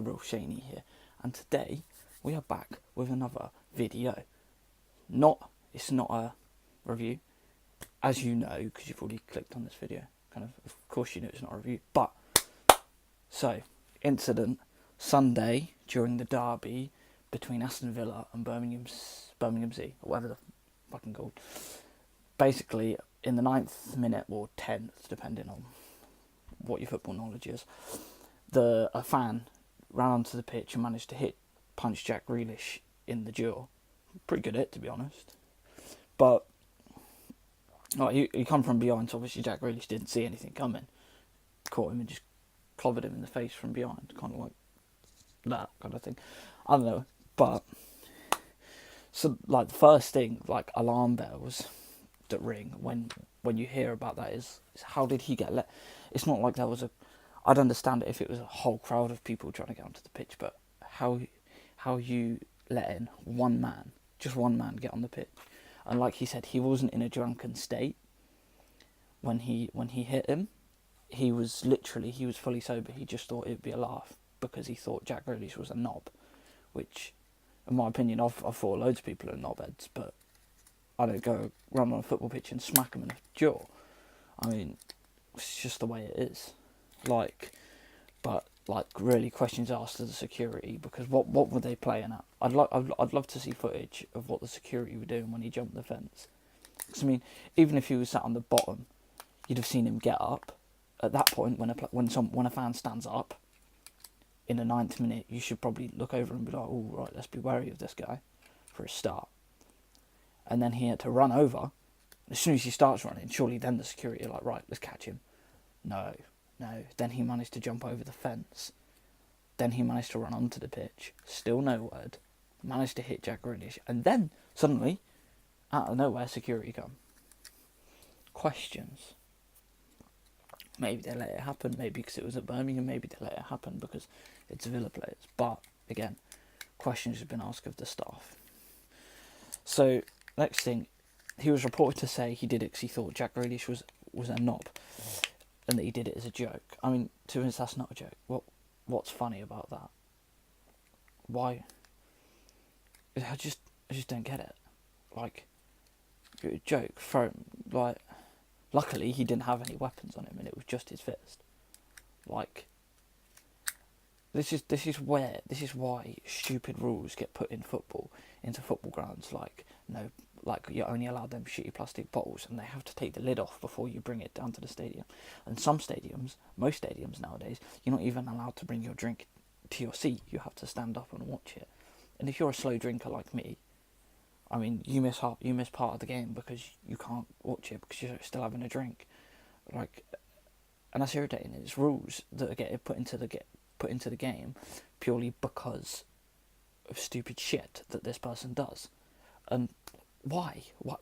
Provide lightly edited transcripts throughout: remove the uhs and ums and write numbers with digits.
real Shaney here, and today we are back with another video. It's not a review, as you know, because you've already clicked on this video. Of course you know it's not a review, but, so, incident, Sunday, during the derby, between Aston Villa and Birmingham Sea, or whatever the fucking called. Basically, in the 9th minute, or 10th, depending on what your football knowledge is, a fan ran onto the pitch and managed to punch Jack Grealish in the jaw. Pretty good hit, to be honest. But he come from behind, so obviously Jack Grealish didn't see anything coming. Caught him and just clobbered him in the face from behind, kind of like that kind of thing. I don't know, but so like the first thing, like alarm bells that ring when you hear about that is how did he get let? It's not like there was I'd understand it if it was a whole crowd of people trying to get onto the pitch, but how you letting just one man get on the pitch? And like he said, he wasn't in a drunken state when he hit him. He was fully sober. He just thought it'd be a laugh because he thought Jack Grealish was a knob, which, in my opinion, I've thought loads of people are knobheads, but I don't go run on a football pitch and smack him in the jaw. I mean, it's just the way it is. But really questions asked of the security, because what were they playing at? I'd love to see footage of what the security were doing when he jumped the fence. Because I mean, even if he was sat on the bottom, you'd have seen him get up. At that point, when a fan stands up in the 9th minute, you should probably look over and be like, "Oh right, let's be wary of this guy," for a start. And then he had to run over. As soon as he starts running, surely then the security are like, "Right, let's catch him." No. Then he managed to jump over the fence. Then he managed to run onto the pitch. Still no word. Managed to hit Jack Grealish. And then, suddenly, out of nowhere, security come. Questions. Maybe they let it happen. Maybe because it was at Birmingham. Maybe they let it happen because it's Villa players. But, again, questions have been asked of the staff. So, next thing, he was reported to say he did it because he thought Jack Grealish was a knob, and that he did it as a joke. I mean, to us, that's not a joke. What's funny about that? Why? I just don't get it. Like, a joke. Luckily he didn't have any weapons on him, and it was just his fist. Like, this is why stupid rules get put into football grounds. You're only allowed them shitty plastic bottles, and they have to take the lid off before you bring it down to the stadium. And most stadiums nowadays, you're not even allowed to bring your drink to your seat. You have to stand up and watch it. And if you're a slow drinker like me, I mean, you miss part of the game because you can't watch it because you're still having a drink. And that's irritating. It's rules that are getting put into the game purely because of stupid shit that this person does. And why? What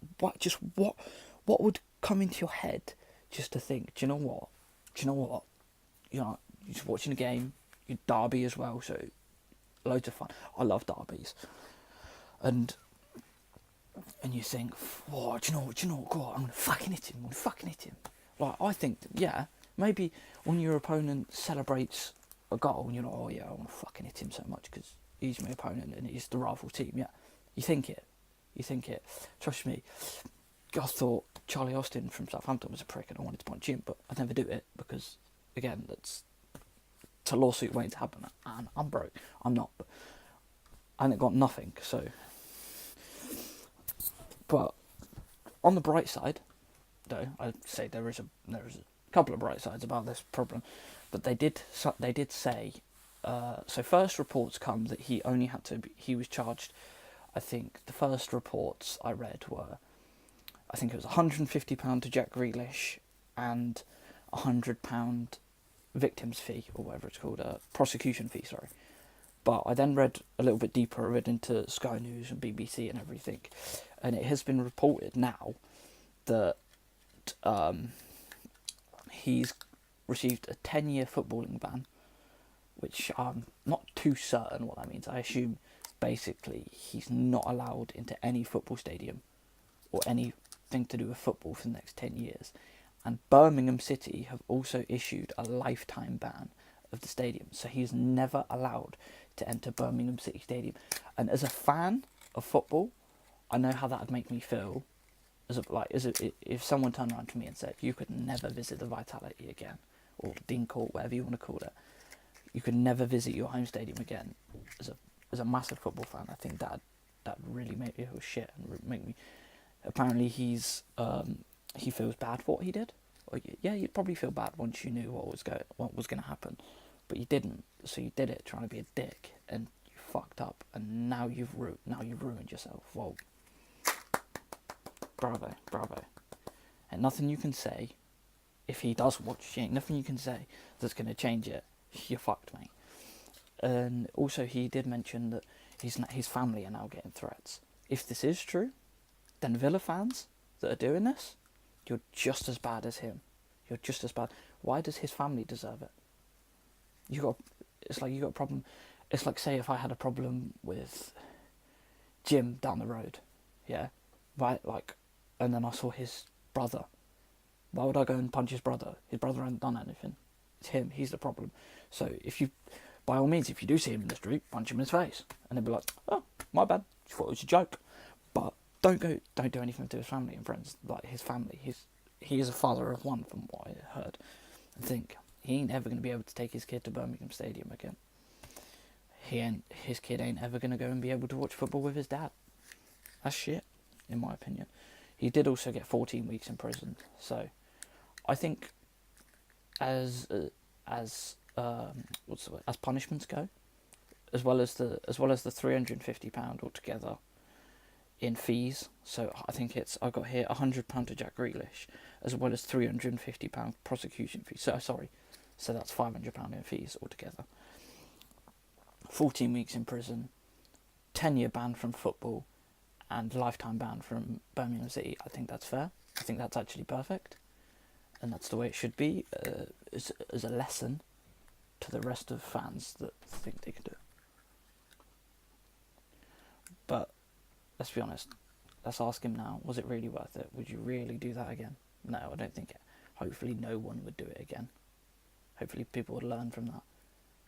would come into your head just to think, do you know what? You're just watching a game, you're derby as well, so loads of fun. I love derbies. And you think, do you know what, God, I'm gonna fucking hit him. Like, I think, yeah, maybe when your opponent celebrates a goal and you're like, oh yeah, I want to fucking hit him so much because he's my opponent and he's the rival team, yeah, you think it. Trust me, I thought Charlie Austin from Southampton was a prick and I wanted to punch him, but I'd never do it because, again, it's a lawsuit waiting to happen, and I'm broke. I'm not, but I ain't got nothing, so. But on the bright side, though, I'd say there is a couple of bright sides about this problem, but they did say. So first reports come that he was charged. I think the first reports I read were, I think it was £150 to Jack Grealish and £100 victim's fee, or whatever it's called, prosecution fee, sorry. But I then read a little bit deeper, I read into Sky News and BBC and everything, and it has been reported now that he's received a 10-year footballing ban, which I'm not too certain what that means. I assume basically he's not allowed into any football stadium or anything to do with football for the next 10 years. And Birmingham City have also issued a lifetime ban of the stadium, so he's never allowed to enter Birmingham City Stadium. And as a fan of football, I know how that would make me feel. If someone turned around to me and said, you could never visit the Vitality again, or Dean Court, whatever you want to call it, you could never visit your home stadium again. As a massive football fan, I think that really made me feel shit and make me. Apparently, he feels bad for what he did. Or, yeah, you'd probably feel bad once you knew what was going to happen, but you didn't. So you did it trying to be a dick, and you fucked up, and now you've ruined yourself. Well, bravo. And nothing you can say, if he does watch, nothing you can say that's going to change it. You're fucked, mate. And also, he did mention that his family are now getting threats. If this is true, then Villa fans that are doing this, you're just as bad as him. You're just as bad. Why does his family deserve it? It's like you got a problem. It's like, say, if I had a problem with Jim down the road, yeah, right, like, and then I saw his brother. Why would I go and punch his brother? His brother hasn't done anything. It's him. He's the problem. So by all means, if you do see him in the street, punch him in his face, and they'll be like, "Oh, my bad. You thought it was a joke." But don't do anything to his family and friends. Like, his family, he is a father of one, from what I heard. And think he ain't ever going to be able to take his kid to Birmingham Stadium again. His kid ain't ever going to go and be able to watch football with his dad. That's shit, in my opinion. He did also get 14 weeks in prison. So, I think as punishments go, as well as the £350 altogether in fees. So I think I got here £100 to Jack Grealish, as well as £350 prosecution fees. So that's £500 in fees altogether. 14 weeks in prison, 10-year ban from football, and lifetime ban from Birmingham City. I think that's fair. I think that's actually perfect, and that's the way it should be, as a lesson to the rest of fans that think they can do it. But let's be honest. Let's ask him now. Was it really worth it? Would you really do that again? No, I don't think it. Hopefully no one would do it again. Hopefully people would learn from that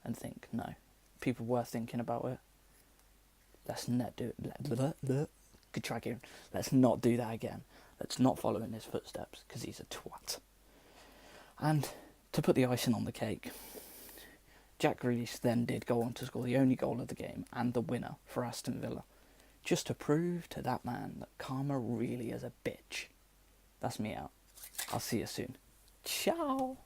and think, no, people were thinking about it. Let's not do it. Good try, Kieran. Let's not do that again. Let's not follow in his footsteps, because he's a twat. And to put the icing on the cake, Jack Grealish then did go on to score the only goal of the game and the winner for Aston Villa, just to prove to that man that karma really is a bitch. That's me out. I'll see you soon. Ciao.